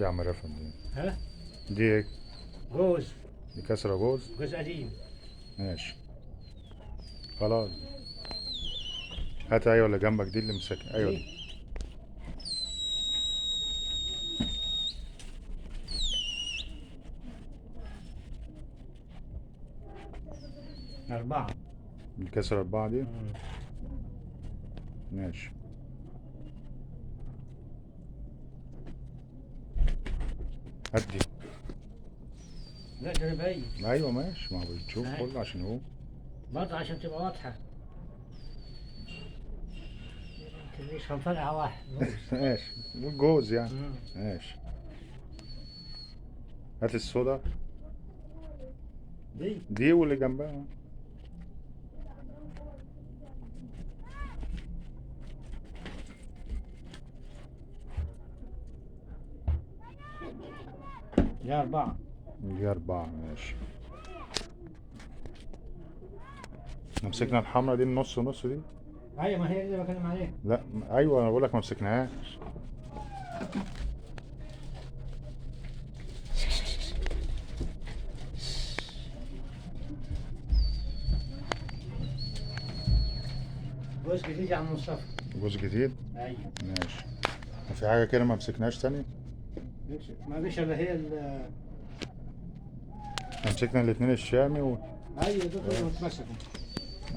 دي يا عم رفعت دي. ها؟ دي ايه؟ جوز. دي كسرة جوز. جوز قديم. ماشي خلاص. هات ايوه اللي جنبك دي اللي مسكها، ايوه دي دي. أربعة. اللي كسر 4 دي. مم. ماشي. هات دي. لا ده أنا باين. ايوه ماشي، ما هو بتشوف أهي. كله عشان هو. برضه عشان تبقى واضحة. مش هنفرقع واحد جوز. ماشي جوز يعني. مم. ماشي. هات الصودا. دي دي واللي جنبها. دي أربعة. دي 4 ماشي. مسكنا الحمرا دي النص نص دي. أيوة ما هي دي اللي بكلم عليها. لا ايوه انا بقول لك ما مسكناهاش. جوز جديد يا عم مصطفى. جوز جديد. أيوة. ماشي. في حاجه كده ما مسكناش تاني. ما فيش إلا هي احنا مسكنا الاتنين الشامي أيوة دول كلهم اتمسكوا.